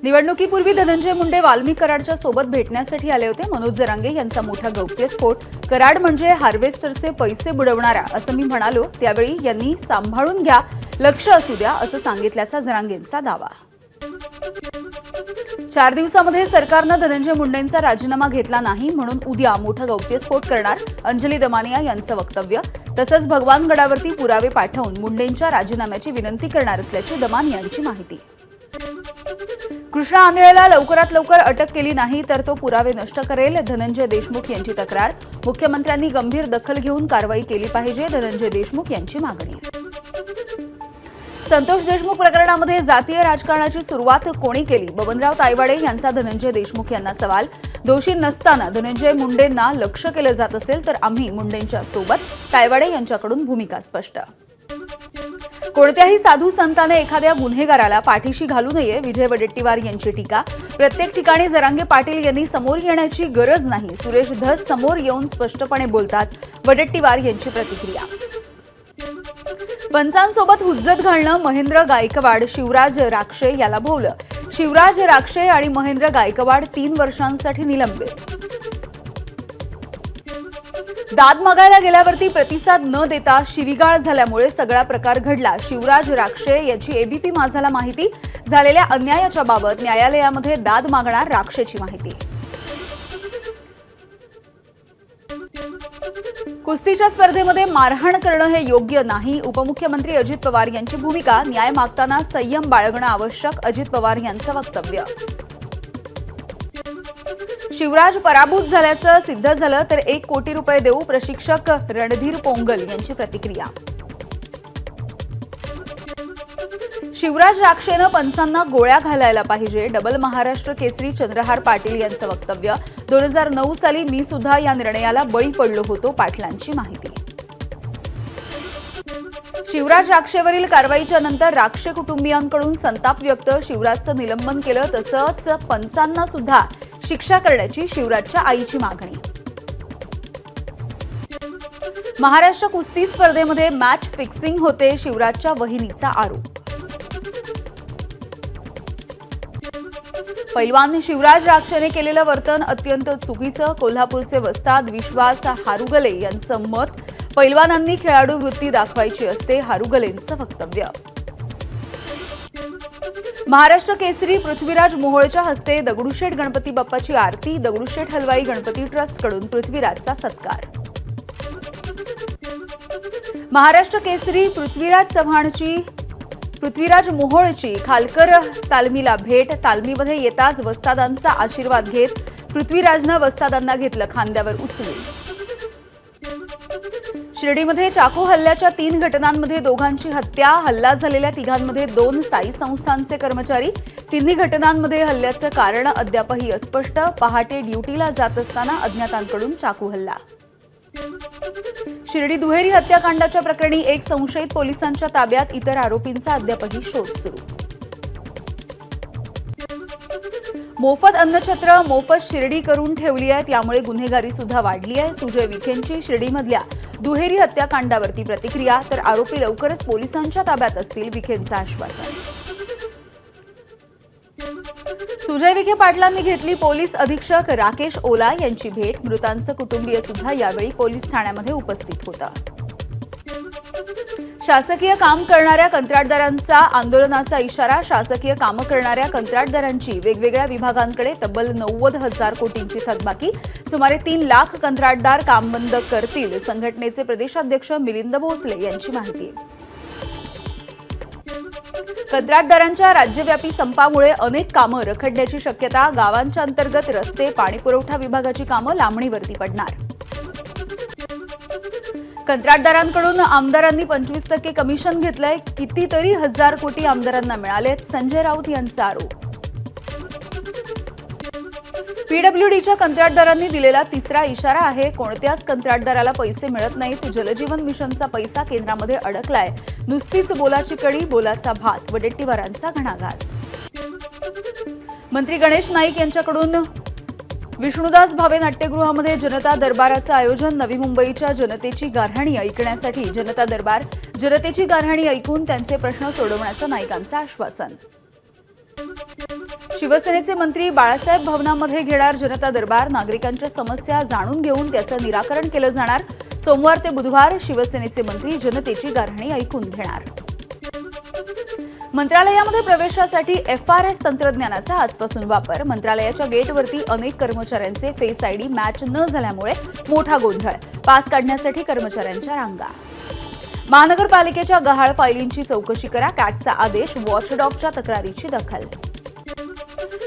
निवडणुकीपूर्वी धनंजय मुंडे वाल्मिक कराडच्या सोबत भेटण्यासाठी आले होते। मनोज जरांगे यांचा मोठा गौप्यस्फोट। कराड म्हणजे हार्वेस्टरचे पैसे बुडवणारा असं मी म्हणालो, त्यावेळी यांनी सांभाळून घ्या, लक्ष असू द्या असं सांगितल्याचा जरांगेंचा दावा। 4 दिवसांमध्ये सरकारने धनंजय मुंडेंचा राजीनामा घेतला नाही म्हणून उद्या मोठा गौप्यस्फोट करणार अंजली दमानिया यांचं वक्तव्य। तसंच भगवानगडावरती पुरावे पाठवून मुंडेंच्या राजीनाम्याची विनंती करणार असल्याची दमानियांची माहिती। कृष्णा आंधळेला लवकरात लवकर अटक केली नाही तर तो पुरावे नष्ट करेल, धनंजय देशमुख यांची तक्रार। मुख्यमंत्र्यांनी गंभीर दखल घेऊन कारवाई केली पाहिजे, धनंजय देशमुख यांची मागणी। संतोष देशमुख प्रकरणामध्ये जातीय राजकारणाची सुरुवात कोणी केली? बबनराव तायवाडे यांचा धनंजय देशमुख यांना सवाल। दोषी नसताना धनंजय मुंडेंना लक्ष्य केलं जात असेल तर आम्ही मुंडेंच्या सोबत, तायवाडे यांच्याकडून भूमिका स्पष्ट। कोणत्याही साधू संताने एखाद्या गुन्हेगाराला पाठीशी घालू नये, विजय वडेट्टीवार यांची टीका। प्रत्येक ठिकाणी जरांगे पाटील यांनी समोर येण्याची गरज नाही, सुरेश धस समोर येऊन स्पष्टपणे बोलतात, वडेट्टीवार यांची प्रतिक्रिया। पंचांसोबत हुज्जत घालणं, महेंद्र गायकवाड शिवराज राक्षे याला भोवलं। शिवराज राक्षे आणि महेंद्र गायकवाड 3 वर्षांसाठी निलंबित। दाद मागायला गेल्यावरती प्रतिसाद न देता शिवीगाळ झाल्यामुळे सगळा प्रकार घडला, शिवराज राक्षे याची एबीपी माझाला माहिती। झालेल्या अन्यायाच्या बाबत न्यायालयामध्ये दाद मागणार राक्षेची माहिती। कुस्तीच्या स्पर्धेमध्ये मारहाण करणं हे योग्य नाही, उपमुख्यमंत्री अजित पवार यांची भूमिका। न्याय मागताना संयम बाळगणं आवश्यक, अजित पवार यांचं वक्तव्य। शिवराज पराभूत झाल्याचं सिद्ध झालं तर 1 कोटी रुपये देऊ, प्रशिक्षक रणधीर पोंगल यांची प्रतिक्रिया। शिवराज राक्षेनं पंचांना गोळ्या घालायला पाहिजे, डबल महाराष्ट्र केसरी चंद्रहार पाटील यांचं वक्तव्य। 2009 साली मी सुद्धा या निर्णयाला बळी पडलो होतो, पाटलांची माहिती। शिवराज राक्षेवरील कारवाईच्या नंतर राक्षे कुटुंबियांकडून संताप व्यक्त, शिवराजचं निलंबन केलं तसंच पंचांना सुद्धा शिक्षा करण्याची शिवराजच्या आईची मागणी। महाराष्ट्र कुस्ती स्पर्धेमध्ये मॅच फिक्सिंग होते, शिवराजच्या वहिनीचा आरोप। पैलवान शिवराज राक्षेने केलेलं वर्तन अत्यंत चुकीचं, कोल्हापूरचे वस्ताद विश्वास हारुगले यांचं मत। पैलवानांनी खेळाडू वृत्ती दाखवायची असते, हारुगलेंचं वक्तव्य। महाराष्ट्र केसरी पृथ्वीराज मोहोळच्या हस्ते दगडूशेठ गणपती बाप्पाची आरती, दगडूशेठ हलवाई गणपती ट्रस्टकडून पृथ्वीराजचा सत्कार। महाराष्ट्र केसरी पृथ्वीराज मोहोळची खालकर तालमीला भेट, तालमीमध्ये येताच वस्तादांचा आशीर्वाद घेत पृथ्वीराजनं वस्तादांना घेतलं खांद्यावर उचलून। शिर्डीमध्ये चाकू हल्ल्याच्या 3 घटनांमध्ये दोघांची हत्या, हल्ला झालेल्या तिघांमध्ये 2 साई संस्थांचे कर्मचारी। 3 घटनांमध्ये हल्ल्याचं कारण अद्यापही अस्पष्ट, पहाटे ड्युटीला जात असताना अज्ञातांकडून चाकू हल्ला। शिर्डी दुहेरी हत्याकांडाच्या प्रकरणी 1 संशयित पोलिसांच्या ताब्यात, इतर आरोपींचा अद्यापही शोध सुरू। मोफत अन्नछत्र मोफत शिर्डी करून ठेवली आहे, त्यामुळे गुन्हेगारी सुद्धा वाढली आहे। सुजय विखेंची शिर्डीमधल्या दुहेरी हत्याकांडावरती प्रतिक्रिया, तर आरोपी लवकरच पोलिसांच्या ताब्यात असतील, विखेंचं आश्वासन। सुजय विखे पाटलांनी घेतली पोलीस अधीक्षक राकेश ओला यांची भेट, मृतांचं कुटुंबीय सुद्धा यावेळी पोलीस ठाण्यामध्ये उपस्थित होता। शासकीय काम करणाऱ्या कंत्राटदारांचा आंदोलनाचा इशारा, शासकीय कामं करणाऱ्या कंत्राटदारांची वेगवेगळ्या विभागांकडे तब्बल 90,000 कोटींची थकबाकी, सुमारे 3 लाख कंत्राटदार काम बंद करतील, संघटनेचे प्रदेशाध्यक्ष मिलिंद भोसले यांची माहिती। कंत्राटदारांच्या राज्यव्यापी संपामुळे अनेक कामं रखडण्याची शक्यता, गावांच्या अंतर्गत रस्ते, पाणीपुरवठा विभागाची कामं लांबणीवरती पडणार। कंत्राटदारांकडून आमदारांनी 25% कमिशन घेतलंय, कितीतरी 1000 कोटी आमदारांना मिळालेत, संजय राऊत यांचा आरोप। पीडब्ल्यूडीच्या कंत्राटदारांनी दिलेला 3रा इशारा आहे, कोणत्याच कंत्राटदाराला पैसे मिळत नाहीत, जलजीवन मिशनचा पैसा केंद्रामध्ये अडकलाय, नुसतीच बोलाची कडी बोलाचा भात, वडेट्टीवारांचा घणाघात। मंत्री गणेश नाईक यांच्याकडून विष्णुदास भावे नाट्यगृहामध्ये जनता दरबाराचं आयोजन, नवी मुंबईच्या जनतेची गाऱ्हाणी ऐकण्यासाठी जनता दरबार, जनतेची गाऱ्हाणी ऐकून त्यांचे प्रश्न सोडवण्याचं नाईकांचं आश्वासन। शिवसेनेचे मंत्री बाळासाहेब भवनामध्ये घेणार जनता दरबार. नागरिकांच्या समस्या जाणून घेऊन त्याचं निराकरण केलं जाणार. सोमवार ते बुधवार शिवसेनेचे मंत्री जनतेची गाऱ्हाणी ऐकून घेणार. मंत्रालयामध्ये प्रवेशासाठी FRS तंत्रज्ञानाचा आजपासून वापर. मंत्रालयाच्या गेटवरती अनेक कर्मचाऱ्यांचे फेस आयडी मॅच न झाल्यामुळे मोठा गोंधळ. पास काढण्यासाठी कर्मचाऱ्यांच्या रांगा. महानगरपालिकेच्या गहाळ फायलींची चौकशी करा. कॅगचा आदेश. वॉचडॉगच्या तक्रारीची दखल.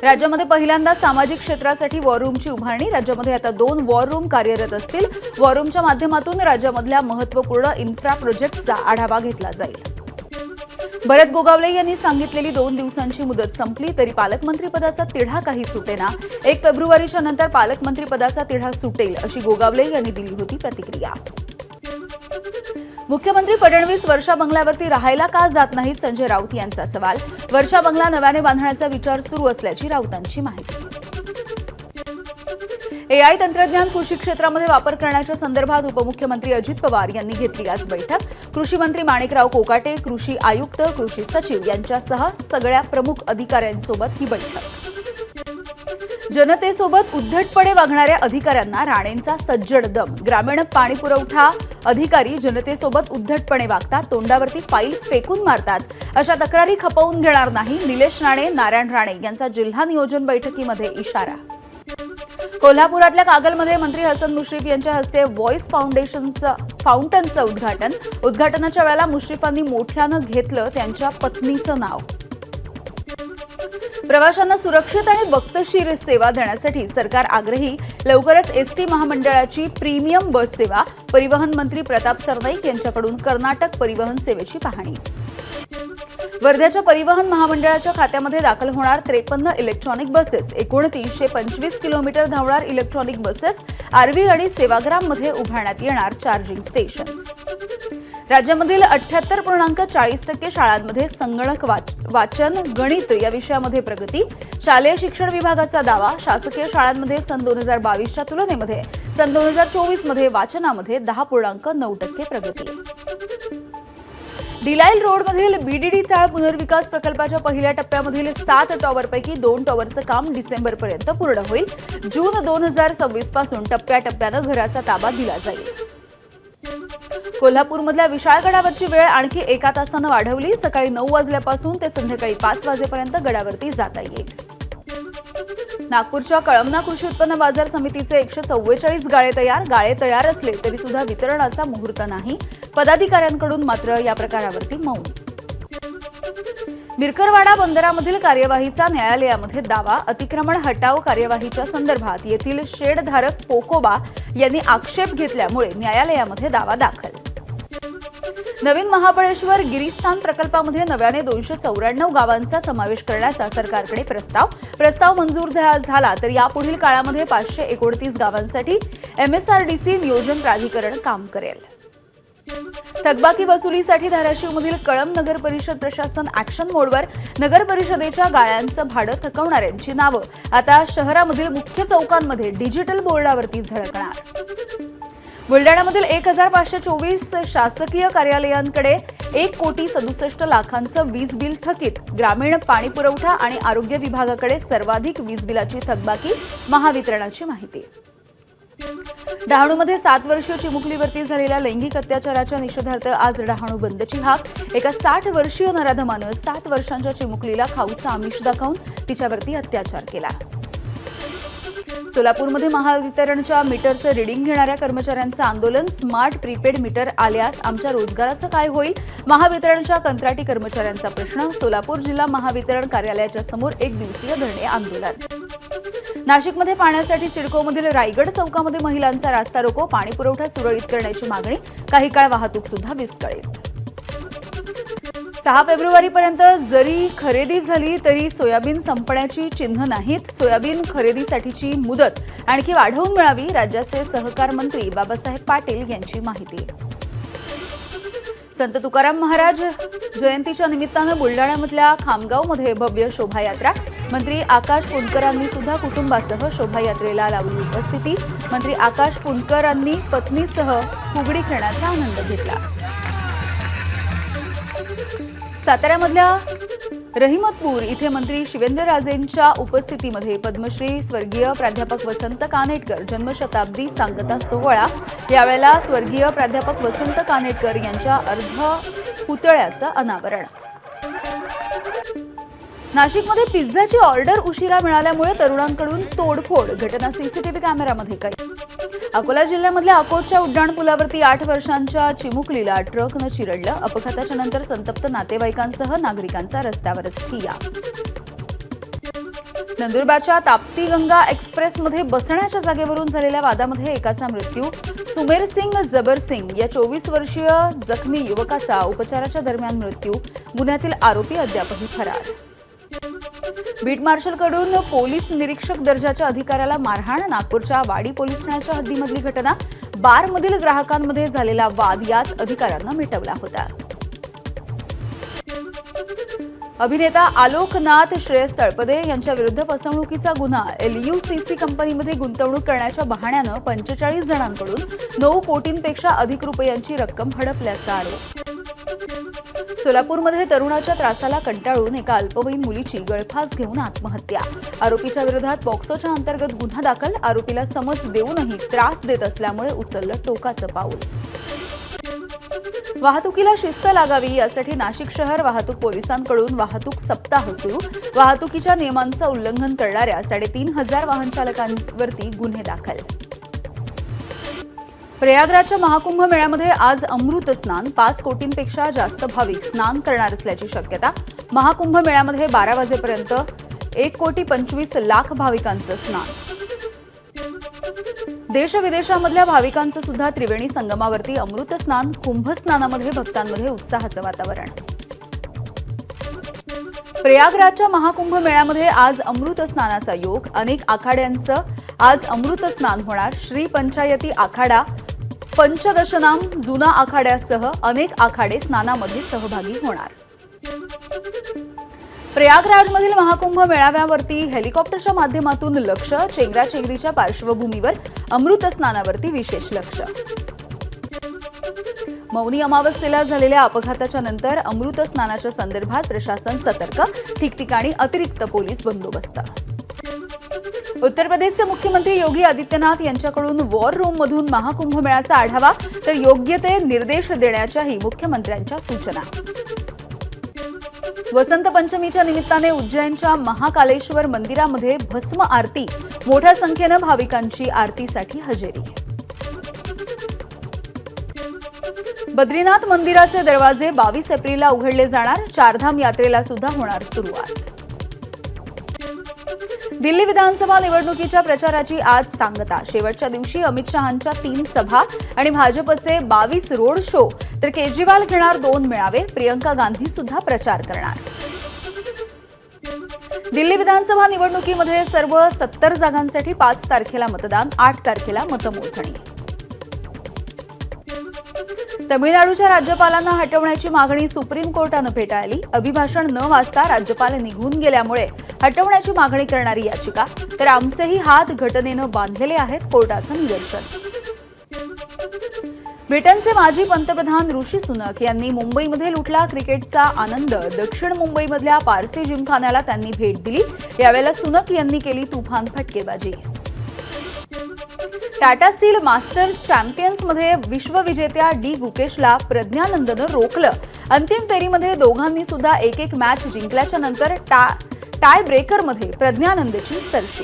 राज्यामध्ये पहिल्यांदा सामाजिक क्षेत्रासाठी वॉर रूमची उभारणी. राज्यामध्ये आता 2 वॉर रूम कार्यरत असतील. वॉर रूमच्या माध्यमातून राज्यामधल्या महत्त्वपूर्ण इन्फ्रा प्रोजेक्ट्सचा आढावा घेतला जाईल. भरत गोगावले यांनी सांगितलेली 2 दिवसांची मुदत संपली तरी पालकमंत्रीपदाचा तिढा काही सुटेना. 1 फेब्रुवारीच्या नंतर पालकमंत्रीपदाचा तिढा सुटेल अशी गोगावले यांनी दिली होती प्रतिक्रिया. मुख्यमंत्री फडणवीस वर्षा बंगल्यावरती राहायला का जात नाहीत, संजय राऊत यांचा सवाल. वर्षा बंगला नव्याने बांधण्याचा विचार सुरू असल्याची राऊतांची माहिती. AI तंत्रज्ञान कृषी क्षेत्रामध्ये वापर करण्याच्या संदर्भात उपमुख्यमंत्री अजित पवार यांनी घेतली आज बैठक. कृषी मंत्री माणिकराव कोकाटे, कृषी आयुक्त, कृषी सचिव यांच्यासह सगळ्या प्रमुख अधिकाऱ्यांसोबत ही बैठक. जनतेसोबत उद्धटपणे वागणाऱ्या अधिकाऱ्यांना राणेंचा सज्जड दम. ग्रामीण पाणीपुरवठा अधिकारी जनतेसोबत उद्धटपणे वागतात, तोंडावरती फाईल फेकून मारतात, अशा तक्रारी खपवून घेणार नाही. निलेश राणे, नारायण राणे यांचा जिल्हा नियोजन बैठकीमध्ये इशारा. कोल्हापुरातल्या कागलमध्ये मंत्री हसन मुश्रीफ यांच्या हस्ते व्हॉइस फाउंटनचं उद्घाटन. उद्घाटनाच्या वेळेला मुश्रीफांनी मोठ्यानं घेतलं त्यांच्या पत्नीचं नाव. प्रवाशांना सुरक्षित आणि वक्तशीर सेवा देण्यासाठी सरकार आग्रही. लवकरच एसटी महामंडळाची प्रीमियम बस सेवा. परिवहन मंत्री प्रताप सरनाईक यांच्याकडून कर्नाटक परिवहन सेवेची पाहणी. वर्ध्याच्या परिवहन महामंडळाच्या खात्यामध्ये दाखल होणार 53 इलेक्ट्रॉनिक बसेस. एकूण 325 किलोमीटर धावणार इलेक्ट्रॉनिक बसेस. आर्वी आणि सेवाग्राममध्ये उभारण्यात येणार चार्जिंग स्टेशन्स. राज्यामधील 78.40% शाळांमध्ये संगणक वाचन गणित या विषयामध्ये प्रगती. शालेय शिक्षण विभागाचा दावा. शासकीय शाळांमध्ये सन 2022च्या तुलनेमध्ये सन 2024 मध्ये वाचनामध्ये 10.9% प्रगती. डिलाईल रोडमधील BDD चाळ पुनर्विकास प्रकल्पाच्या पहिल्या टप्प्यामधील 7 टॉवरपैकी 2 टॉवरचं काम डिसेंबरपर्यंत पूर्ण होईल. जून 2026 पासून टप्प्याटप्प्यानं घराचा ताबा दिला जाईल. कोल्हापूरमधल्या विशाळगडावरची वेळ आणखी 1 तासानं वाढवली. सकाळी 9 वाजल्यापासून ते संध्याकाळी 5 वाजेपर्यंत गडावरती जाता येईल. नागपूरच्या कळमना कृषी उत्पन्न बाजार समितीचे 144 गाळे तयार असले तरी सुद्धा वितरणाचा मुहूर्त नाही. पदाधिकाऱ्यांकडून मात्र या प्रकारावरती मौन. मिरकरवाडा बंदरामधील कार्यवाहीचा न्यायालयामध्ये दावा. अतिक्रमण हटाव कार्यवाहीच्या संदर्भात येथील शेडधारक पोकोबा यांनी आक्षेप घेतल्यामुळे न्यायालयामध्ये दावा दाखल. नवीन महाबळेश्वर गिरीस्थान प्रकल्पामध्ये नव्याने 294 गावांचा समावेश करण्याचा सरकारकडे प्रस्ताव मंजूर झाला तर यापुढील काळामध्ये 529 गावांसाठी MSRDC नियोजन प्राधिकरण काम करेल. थकबाकी वसुलीसाठी धाराशिवमधील कळंब नगर परिषद प्रशासन ऍक्शन मोडवर. नगर परिषदेच्या गाळ्यांचं भाडं थकवणाऱ्यांची नावं आता शहरामधील मुख्य चौकांमध्ये डिजिटल बोर्डावरती झळकणार. बुलडाण्यामधील 1524 शासकीय कार्यालयांकडे 1,67,00,000चं वीज बिल थकीत. ग्रामीण पाणीपुरवठा आणि आरोग्य विभागाकडे सर्वाधिक वीज बिलाची थकबाकी. महावितरणाची माहिती. डहाणूमध्ये 7 वर्षीय चिमुकलीवरती झालेल्या लैंगिक अत्याचाराच्या निषेधार्थ आज डहाणू बंदची हाक. एका 60 वर्षीय नराधमानं 7 वर्षांच्या चिमुकलीला खाऊचं आमिष दाखवून तिच्यावरती अत्याचार केला. सोलापूरमध्ये महावितरणच्या मीटरचं रिडिंग घेणाऱ्या कर्मचाऱ्यांचं आंदोलन. स्मार्ट प्रीपेड मीटर आल्यास आमच्या रोजगाराचं काय होईल? महावितरणच्या कंत्राटी कर्मचाऱ्यांचा प्रश्न. सोलापूर जिल्हा महावितरण कार्यालयाच्या समोर 1 दिवसीय धरणे आंदोलन. नाशिकमध्ये पाण्यासाठी सिडकोमधील रायगड चौकामध्ये महिलांचा रास्ता रोको. पाणी पुरवठा सुरळीत करण्याची मागणी. काही काळ वाहतूक सुद्धा विस्कळीत. 6 फेब्रुवारीपर्यंत जरी खरेदी झाली तरी सोयाबीन संपण्याची चिन्ह नाहीत. सोयाबीन खरेदीसाठीची मुदत आणखी वाढवून मिळावी. राज्याचे सहकार मंत्री बाबासाहेब पाटील यांची माहिती. संत तुकाराम महाराज जयंतीच्या निमित्तानं बुलडाण्यामधल्या खामगावमध्ये भव्य शोभायात्रा. मंत्री आकाश फुंडकरांनी सुद्धा कुटुंबासह शोभायात्रेला लावली उपस्थिती. मंत्री आकाश फुंडकरांनी पत्नीसह फुगडी खेळण्याचा आनंद घेतला. साताऱ्यामधल्या रहिमतपूर इथे मंत्री शिवेंद्रराजेंच्या उपस्थितीमध्ये पद्मश्री स्वर्गीय प्राध्यापक वसंत कानेटकर जन्मशताब्दी सांगता सोहळा। यावेळेला स्वर्गीय प्राध्यापक वसंत कानेटकर यांच्या अर्धपुतळ्याचं अनावरण। नाशिकमध्ये पिझ्झाची ऑर्डर उशिरा मिळाल्यामुळे तरुणांकडून तोडफोड, घटना सीसीटीव्ही कॅमेऱ्यामध्ये कैद। अकोला जिल्ह्यामधल्या अकोटच्या उड्डाणपुलावरती 8 वर्षांच्या चिमुकलीला ट्रकनं चिरडलं। अपघाताच्या नंतर संतप्त नातेवाईकांसह नागरिकांचा रस्त्यावरच ठिय्या। नंदुरबारच्या ताप्ती गंगा एक्सप्रेसमध्ये बसण्याच्या जागेवरून झालेल्या वादामध्ये एकाचा मृत्यू। सुमेरसिंग जबरसिंग या 24 वर्षीय जखमी युवकाचा उपचाराच्या दरम्यान मृत्यू। गुन्ह्यातील आरोपी अद्यापही फरार। बीट मार्शलकडून पोलीस निरीक्षक दर्जाच्या अधिकाऱ्याला मारहाण। नागपूरच्या वाडी पोलीस ठाण्याच्या हद्दीमधली घटना। बारमधील ग्राहकांमध्ये झालेला वाद याच अधिकाऱ्यांना मिटवला होता। अभिनेता आलोकनाथ श्रेयस तळपदे यांच्या विरुद्ध फसवणुकीचा गुन्हा। LUCC कंपनीमध्ये गुंतवणूक करण्याच्या बहाण्यानं 45 जणांकडून 9 कोटींपेक्षा अधिक रुपयांची रक्कम हडपल्याचा आरोप। सोलापूरमध्ये तरुणाच्या त्रासाला कंटाळून एका अल्पवयीन मुलीची गळफास घेऊन आत्महत्या। आरोपीच्या विरोधात पॉक्सोच्या अंतर्गत गुन्हा दाखल। आरोपीला समज देऊनही त्रास देत असल्यामुळे उचललं टोकाचं पाऊल। वाहतुकीला शिस्त लागावी यासाठी नाशिक शहर वाहतूक पोलिसांकडून वाहतूक सप्ताह सुरू। वाहतुकीच्या नियमांचं उल्लंघन करणाऱ्या 3,500 वाहन चालकांवरती गुन्हे दाखल। प्रयागराजच्या महाकुंभ मेळ्यामध्ये आज अमृत स्नान। 5 कोटींपेक्षा जास्त भाविक स्नान करणार असल्याची शक्यता। महाकुंभ मेळ्यामध्ये 12 वाजेपर्यंत 1,25,00,000 भाविकांचं स्नान। देश विदेशामधल्या भाविकांचं सुद्धा त्रिवेणी संगमावरती अमृत स्नान। कुंभ स्नानामध्ये भक्तांमध्ये उत्साहाचं वातावरण। प्रयागराजच्या महाकुंभ मेळ्यामध्ये आज अमृत स्नानाचा योग। अनेक आखाड्यांचं आज अमृत स्नान होणार। श्री पंचायती आखाडा, पंचदशनाम, जुना आखाड्यासह अनेक आखाडे स्नानामध्ये सहभागी होणार। प्रयागराजमधील महाकुंभ मेळाव्यावरती हेलिकॉप्टरच्या माध्यमातून लक्ष। चेंगराचेंगरीच्या पार्श्वभूमीवर अमृत स्नानावरती विशेष लक्ष। मौनी अमावस्येला झालेल्या अपघाताच्या नंतर अमृत स्नानाच्या संदर्भात प्रशासन सतर्क। ठिकठिकाणी अतिरिक्त पोलीस बंदोबस्त। उत्तर प्रदेशचे मुख्यमंत्री योगी आदित्यनाथ यांच्याकडून वॉर रूममधून महाकुंभ मेळ्याचा आढावा, तर योग्य ते निर्देश देण्याच्याही मुख्यमंत्र्यांच्या सूचना। वसंत पंचमीच्या निमित्ताने उज्जैनच्या महाकालेश्वर मंदिरामध्ये भस्म आरती। मोठ्या संख्येनं भाविकांची आरतीसाठी हजेरी। बद्रीनाथ मंदिराचे दरवाजे 22 एप्रिलला उघडले जाणार। चारधाम यात्रेला सुद्धा होणार सुरुवात। दिल्ली विधानसभा निवडणुकीच्या प्रचाराची आज सांगता। शेवटच्या दिवशी अमित शहांच्या 3 सभा आणि भाजपचे 22 रोड शो, तर केजरीवाल घेणार 2 मेळावे। प्रियंका गांधी सुद्धा प्रचार करणार। दिल्ली विधानसभा निवडणुकीमध्ये सर्व 70 जागांसाठी 5 तारखेला मतदान, 8 तारखेला मतमोजणी। तमिळनाडूच्या राज्यपालांना हटवण्याची मागणी सुप्रीम कोर्टानं फेटाळली। अभिभाषण न वाचता राज्यपाल निघून गेल्यामुळे हटवण्याची मागणी करणारी याचिका, तर आमचेही हात घटनेनं बांधलेले आहेत, कोर्टाचं निदर्शन। ब्रिटनचे माजी पंतप्रधान ऋषी सुनक यांनी मुंबईमध्ये लुटला क्रिकेटचा आनंद। दक्षिण मुंबईमधल्या पारसी जिमखान्याला त्यांनी भेट दिली। यावेळेला सुनक यांनी केली तुफान फटकेबाजी। टाटा स्टील मास्टर्स चॅम्पियन्समध्ये विश्वविजेत्या डी गुकेशला प्रज्ञानंदनं रोखलं। अंतिम फेरीमध्ये दोघांनी सुद्धा 1-1 मॅच जिंकल्याच्या नंतर टाय ब्रेकरमध्ये प्रज्ञानंदची सरशी।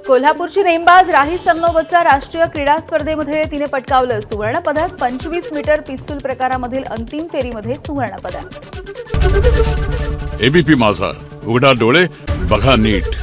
कोल्हापूरची नेमबाज राही सरनोबतचा राष्ट्रीय क्रीडा स्पर्धेमध्ये तिने पटकावलं सुवर्णपदक। 25 मीटर पिस्तूल प्रकारामधील अंतिम फेरीमध्ये सुवर्णपदक। एबीपी माझा, उघडा डोळे बघा नीट।